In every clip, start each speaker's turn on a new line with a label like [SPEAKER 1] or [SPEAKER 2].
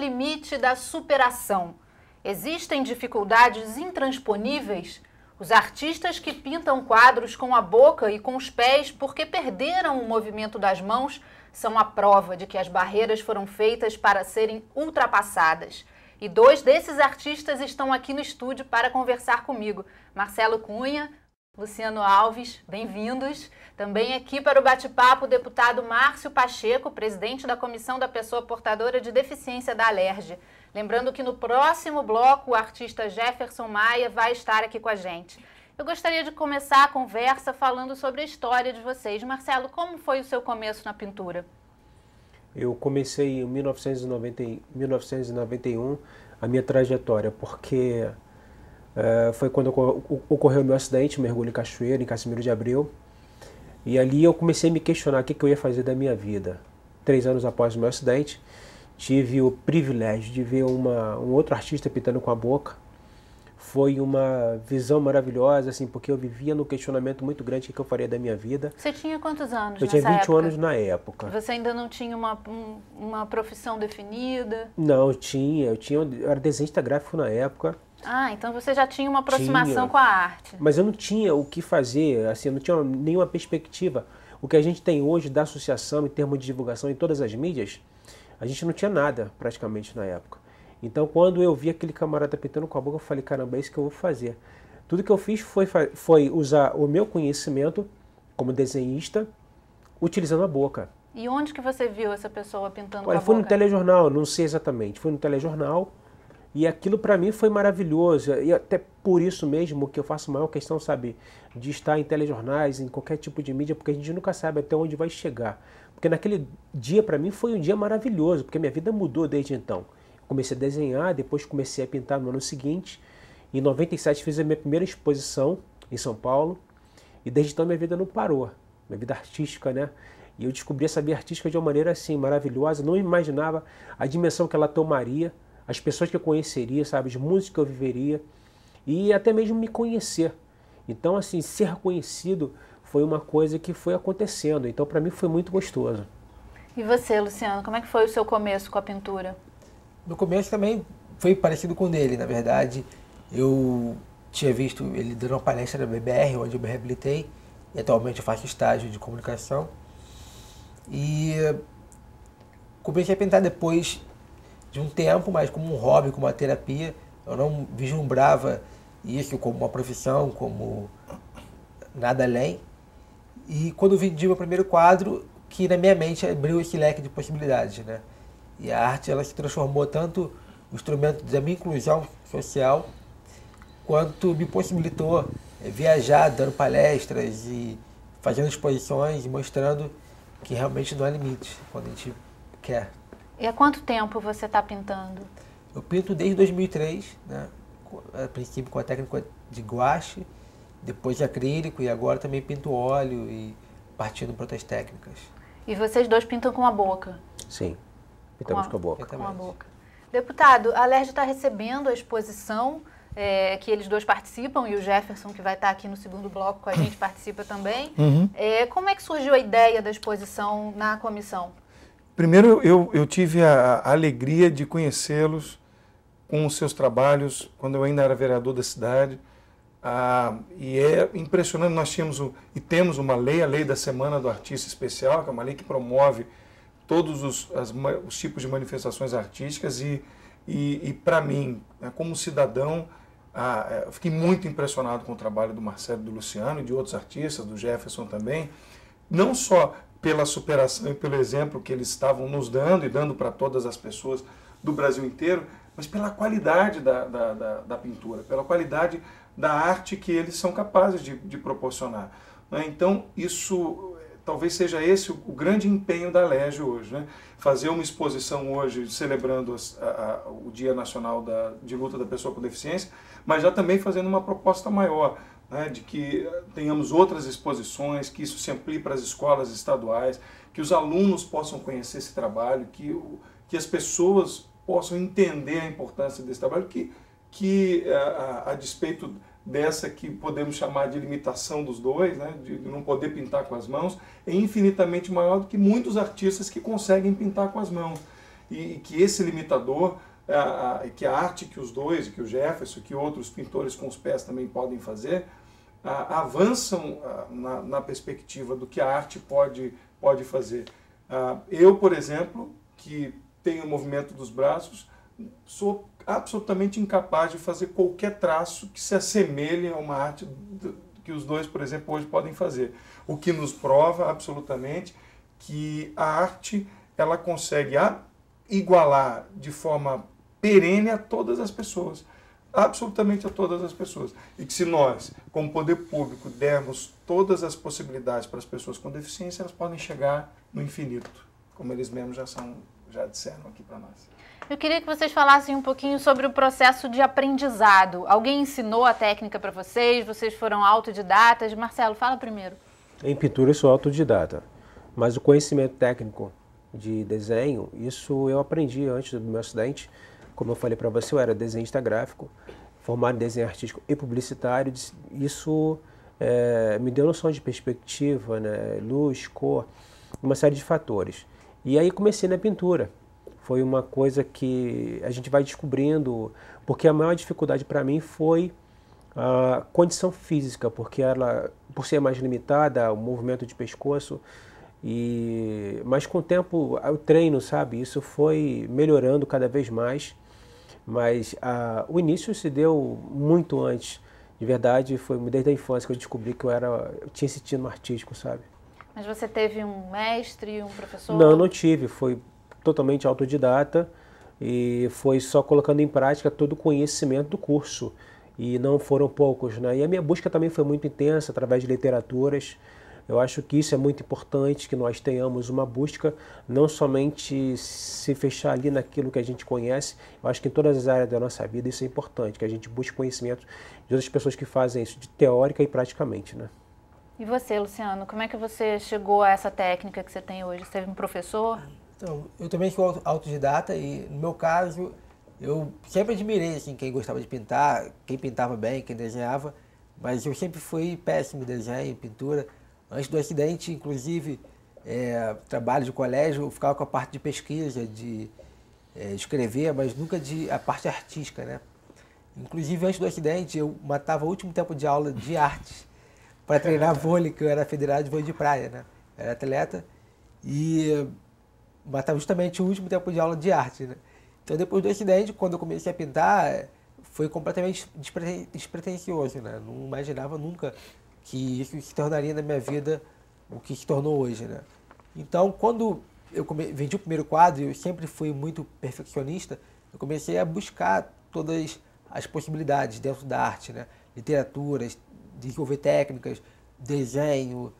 [SPEAKER 1] limite da superação? Existem dificuldades intransponíveis? Os artistas que pintam quadros com a boca e com os pés porque perderam o movimento das mãos são a prova de que as barreiras foram feitas para serem ultrapassadas. E dois desses artistas estão aqui no estúdio para conversar comigo. Marcelo Cunha, Luciano Alves, bem-vindos. Também aqui para o bate-papo o deputado Márcio Pacheco, presidente da Comissão da Pessoa Portadora de Deficiência da Alerj. Lembrando que no próximo bloco o artista Jefferson Maia vai estar aqui com a gente. Eu gostaria de começar a conversa falando sobre a história de vocês. Marcelo, como foi o seu começo na pintura?
[SPEAKER 2] Eu comecei em 1991 a minha trajetória, porque foi quando ocorreu o meu acidente, mergulho em cachoeira, em Casimiro de Abreu. E ali eu comecei a me questionar o que eu ia fazer da minha vida. 3 anos após o meu acidente, tive o privilégio de ver um outro artista pintando com a boca. Foi uma visão maravilhosa, assim, porque eu vivia no questionamento muito grande do que eu faria da minha vida.
[SPEAKER 1] Você tinha quantos anos
[SPEAKER 2] nessa época? Eu tinha 21 anos na época.
[SPEAKER 1] Você ainda não tinha uma profissão definida?
[SPEAKER 2] Não, eu era desenhista gráfico na época.
[SPEAKER 1] Ah, então você já tinha uma aproximação com a arte.
[SPEAKER 2] Mas eu não tinha o que fazer, assim, eu não tinha nenhuma perspectiva. O que a gente tem hoje da associação em termos de divulgação em todas as mídias, a gente não tinha nada praticamente na época. Então, quando eu vi aquele camarada pintando com a boca, eu falei, caramba, é isso que eu vou fazer. Tudo que eu fiz foi usar o meu conhecimento como desenhista, utilizando a boca.
[SPEAKER 1] E onde que você viu essa pessoa pintando com a boca?
[SPEAKER 2] Foi no telejornal, não sei exatamente. Foi no telejornal e aquilo para mim foi maravilhoso. E até por isso mesmo que eu faço maior questão, sabe, de estar em telejornais, em qualquer tipo de mídia, porque a gente nunca sabe até onde vai chegar. Porque naquele dia, para mim, foi um dia maravilhoso, porque minha vida mudou desde então. Comecei a desenhar, depois comecei a pintar no ano seguinte. Em 97 fiz a minha primeira exposição em São Paulo. E desde então minha vida não parou. Minha vida artística, né? E eu descobri essa via artística de uma maneira assim, maravilhosa. Não imaginava a dimensão que ela tomaria, as pessoas que eu conheceria, sabe? Os músicos que eu viveria. E até mesmo me conhecer. Então, assim, ser conhecido foi uma coisa que foi acontecendo. Então, para mim foi muito gostoso.
[SPEAKER 1] E você, Luciano, como é que foi o seu começo com a pintura?
[SPEAKER 3] No começo também foi parecido com o dele, na verdade. Eu tinha visto ele dando uma palestra na BBR, onde eu me reabilitei, e atualmente eu faço estágio de comunicação. E comecei a pintar depois de um tempo, mas como um hobby, como uma terapia. Eu não vislumbrava isso como uma profissão, como nada além. E quando vendi meu primeiro quadro, que na minha mente abriu esse leque de possibilidades, né? E a arte, ela se transformou tanto um instrumento da minha inclusão social, quanto me possibilitou viajar, dando palestras e fazendo exposições e mostrando que realmente não há limite quando a gente quer.
[SPEAKER 1] E há quanto tempo você está pintando?
[SPEAKER 3] Eu pinto desde 2003, né? A princípio com a técnica de guache, depois acrílico e agora também pinto óleo e partindo para outras técnicas.
[SPEAKER 1] E vocês dois pintam com a boca?
[SPEAKER 2] Sim. Pintamos com a boca.
[SPEAKER 1] Com a boca. Deputado, a Alerj está recebendo a exposição que eles dois participam e o Jefferson, que vai estar aqui no segundo bloco com a gente, participa também. Como é que surgiu a ideia da exposição na comissão?
[SPEAKER 4] Primeiro, eu tive a alegria de conhecê-los com os seus trabalhos quando eu ainda era vereador da cidade. E é impressionante, nós temos uma lei, a Lei da Semana do Artista Especial, que é uma lei que promove todos os tipos de manifestações artísticas e para mim, né, como cidadão, eu fiquei muito impressionado com o trabalho do Marcelo, do Luciano e de outros artistas, do Jefferson também, não só pela superação e pelo exemplo que eles estavam nos dando e dando para todas as pessoas do Brasil inteiro, mas pela qualidade da pintura, pela qualidade da arte que eles são capazes de proporcionar, né? Então, isso talvez seja esse o grande empenho da Alerj hoje, né? Fazer uma exposição hoje celebrando o Dia Nacional de Luta da Pessoa com Deficiência, mas já também fazendo uma proposta maior, né? De que tenhamos outras exposições, que isso se amplie para as escolas estaduais, que os alunos possam conhecer esse trabalho, que as pessoas possam entender a importância desse trabalho, que a despeito dessa que podemos chamar de limitação dos dois, né, de não poder pintar com as mãos, é infinitamente maior do que muitos artistas que conseguem pintar com as mãos. e que esse limitador, que a arte que os dois, que o Jefferson, que outros pintores com os pés também podem fazer, avançam na perspectiva do que a arte pode fazer. Eu, por exemplo, que tenho o movimento dos braços, sou absolutamente incapaz de fazer qualquer traço que se assemelhe a uma arte que os dois, por exemplo, hoje podem fazer. O que nos prova absolutamente que a arte ela consegue igualar de forma perene a todas as pessoas, absolutamente a todas as pessoas. E que se nós, como poder público, dermos todas as possibilidades para as pessoas com deficiência, elas podem chegar no infinito, como eles mesmos já disseram aqui para nós.
[SPEAKER 1] Eu queria que vocês falassem um pouquinho sobre o processo de aprendizado. Alguém ensinou a técnica para vocês? Vocês foram autodidatas? Marcelo, fala primeiro.
[SPEAKER 2] Em pintura eu sou autodidata, mas o conhecimento técnico de desenho, isso eu aprendi antes do meu acidente. Como eu falei para você, eu era desenhista gráfico, formado em desenho artístico e publicitário. Isso me deu noção de perspectiva, né, luz, cor, uma série de fatores. E aí comecei na pintura. Foi uma coisa que a gente vai descobrindo, porque a maior dificuldade para mim foi a condição física, porque ela, por ser mais limitada, o movimento de pescoço, mas com o tempo, o treino, sabe, isso foi melhorando cada vez mais, mas o início se deu muito antes, de verdade, foi desde a infância que eu descobri que eu tinha esse tino artístico, sabe.
[SPEAKER 1] Mas você teve um mestre, um professor?
[SPEAKER 2] Não, não tive, foi totalmente autodidata e foi só colocando em prática todo o conhecimento do curso, e não foram poucos, né? E a minha busca também foi muito intensa através de literaturas. Eu acho que isso é muito importante, que nós tenhamos uma busca, não somente se fechar ali naquilo que a gente conhece. Eu acho que em todas as áreas da nossa vida isso é importante, que a gente busque conhecimento de outras pessoas que fazem isso de teórica e praticamente, né?
[SPEAKER 1] E você, Luciano, como é que você chegou a essa técnica que você tem hoje? Você teve um professor?
[SPEAKER 3] Então, eu também sou autodidata e, no meu caso, eu sempre admirei assim, quem gostava de pintar, quem pintava bem, quem desenhava, mas eu sempre fui péssimo em desenho, em pintura. Antes do acidente, inclusive, trabalho de colégio, eu ficava com a parte de pesquisa, de escrever, mas nunca a parte artística, né? Inclusive, antes do acidente, eu matava o último tempo de aula de artes para treinar vôlei, que eu era federado de vôlei de praia, né? Eu era atleta e matava justamente o último tempo de aula de arte, né? Então, depois do acidente, quando eu comecei a pintar, foi completamente despretensioso, né? Não imaginava nunca que isso se tornaria na minha vida o que se tornou hoje, né? Então, quando eu vendi o primeiro quadro, eu sempre fui muito perfeccionista, eu comecei a buscar todas as possibilidades dentro da arte, né? Literaturas, desenvolver técnicas, desenho,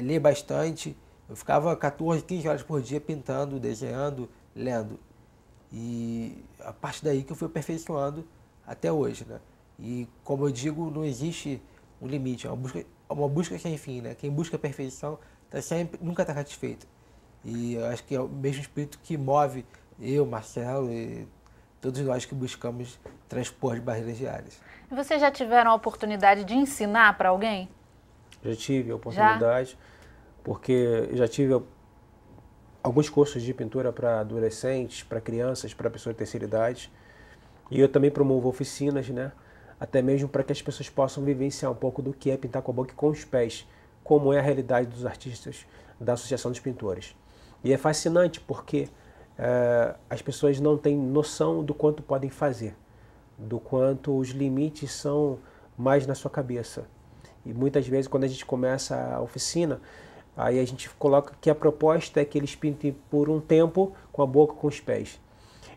[SPEAKER 3] ler bastante. Eu ficava 14, 15 horas por dia pintando, desenhando, lendo. E a partir daí que eu fui aperfeiçoando até hoje, né? E como eu digo, não existe um limite, é uma busca sem fim, né? Quem busca a perfeição nunca está satisfeito. E eu acho que é o mesmo espírito que move eu, Marcelo e todos nós que buscamos transpor as barreiras diárias.
[SPEAKER 1] E vocês já tiveram a oportunidade de ensinar para alguém?
[SPEAKER 2] Já tive a oportunidade, porque eu já tive alguns cursos de pintura para adolescentes, para crianças, para pessoas de terceira idade. E eu também promovo oficinas, né? Até mesmo para que as pessoas possam vivenciar um pouco do que é pintar com a boca e com os pés, como é a realidade dos artistas da Associação dos Pintores. E é fascinante porque as pessoas não têm noção do quanto podem fazer, do quanto os limites são mais na sua cabeça. E muitas vezes, quando a gente começa a oficina, aí a gente coloca que a proposta é que eles pintem por um tempo com a boca e com os pés.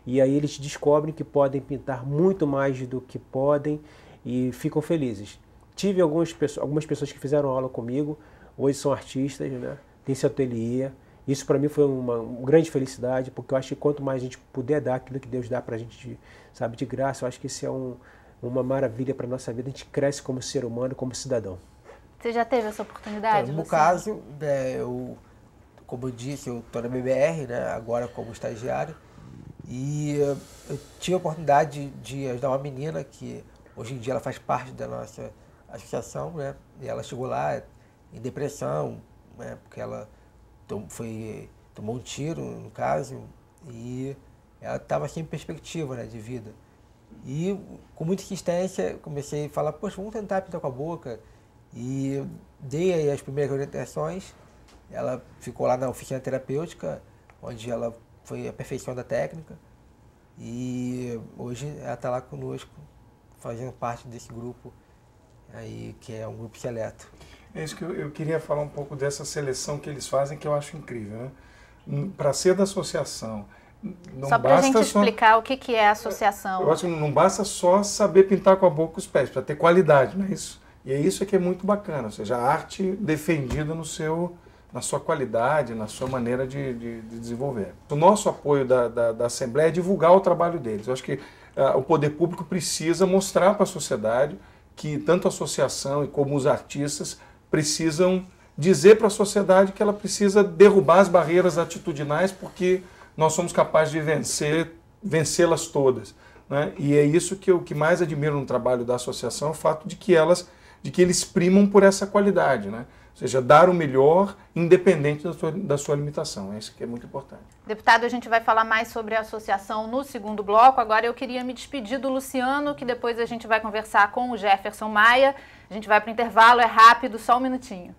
[SPEAKER 2] E aí eles descobrem que podem pintar muito mais do que podem e ficam felizes. Tive algumas pessoas que fizeram aula comigo, hoje são artistas, né? Tem seu ateliê. Isso para mim foi uma grande felicidade, porque eu acho que quanto mais a gente puder dar aquilo que Deus dá para a gente, sabe, de graça, eu acho que isso é uma maravilha para a nossa vida. A gente cresce como ser humano, como cidadão.
[SPEAKER 1] Você já teve essa oportunidade?
[SPEAKER 3] Então, no meu caso, como eu disse, eu estou na BBR, né, agora como estagiário, e eu tive a oportunidade de ajudar uma menina que hoje em dia ela faz parte da nossa associação, né, e ela chegou lá em depressão, né, porque ela tomou um tiro, no caso, e ela estava sem perspectiva, né, de vida. E com muita insistência comecei a falar, poxa, vamos tentar pintar com a boca. E dei aí as primeiras orientações. Ela ficou lá na oficina terapêutica, onde ela foi aperfeiçoando a técnica. E hoje ela está lá conosco, fazendo parte desse grupo, aí, que é um grupo seleto.
[SPEAKER 4] É isso que eu queria falar um pouco dessa seleção que eles fazem, que eu acho incrível, né? Para ser da associação, não
[SPEAKER 1] só para a gente
[SPEAKER 4] basta
[SPEAKER 1] explicar o que é a associação.
[SPEAKER 4] Eu acho que não basta só saber pintar com a boca e os pés, para ter qualidade, não é isso? E é isso que é muito bacana, ou seja, a arte defendida na sua qualidade, na sua maneira de desenvolver. O nosso apoio da Assembleia é divulgar o trabalho deles. Eu acho que o poder público precisa mostrar para a sociedade que tanto a associação como os artistas precisam dizer para a sociedade que ela precisa derrubar as barreiras atitudinais, porque nós somos capazes de vencê-las todas, né? E é isso que eu mais admiro no trabalho da associação, o fato de que eles primam por essa qualidade, né? Ou seja, dar o melhor independente da sua limitação. É isso que é muito importante.
[SPEAKER 1] Deputado, a gente vai falar mais sobre a associação no segundo bloco. Agora eu queria me despedir do Luciano, que depois a gente vai conversar com o Jefferson Maia. A gente vai para o intervalo, é rápido, só um minutinho.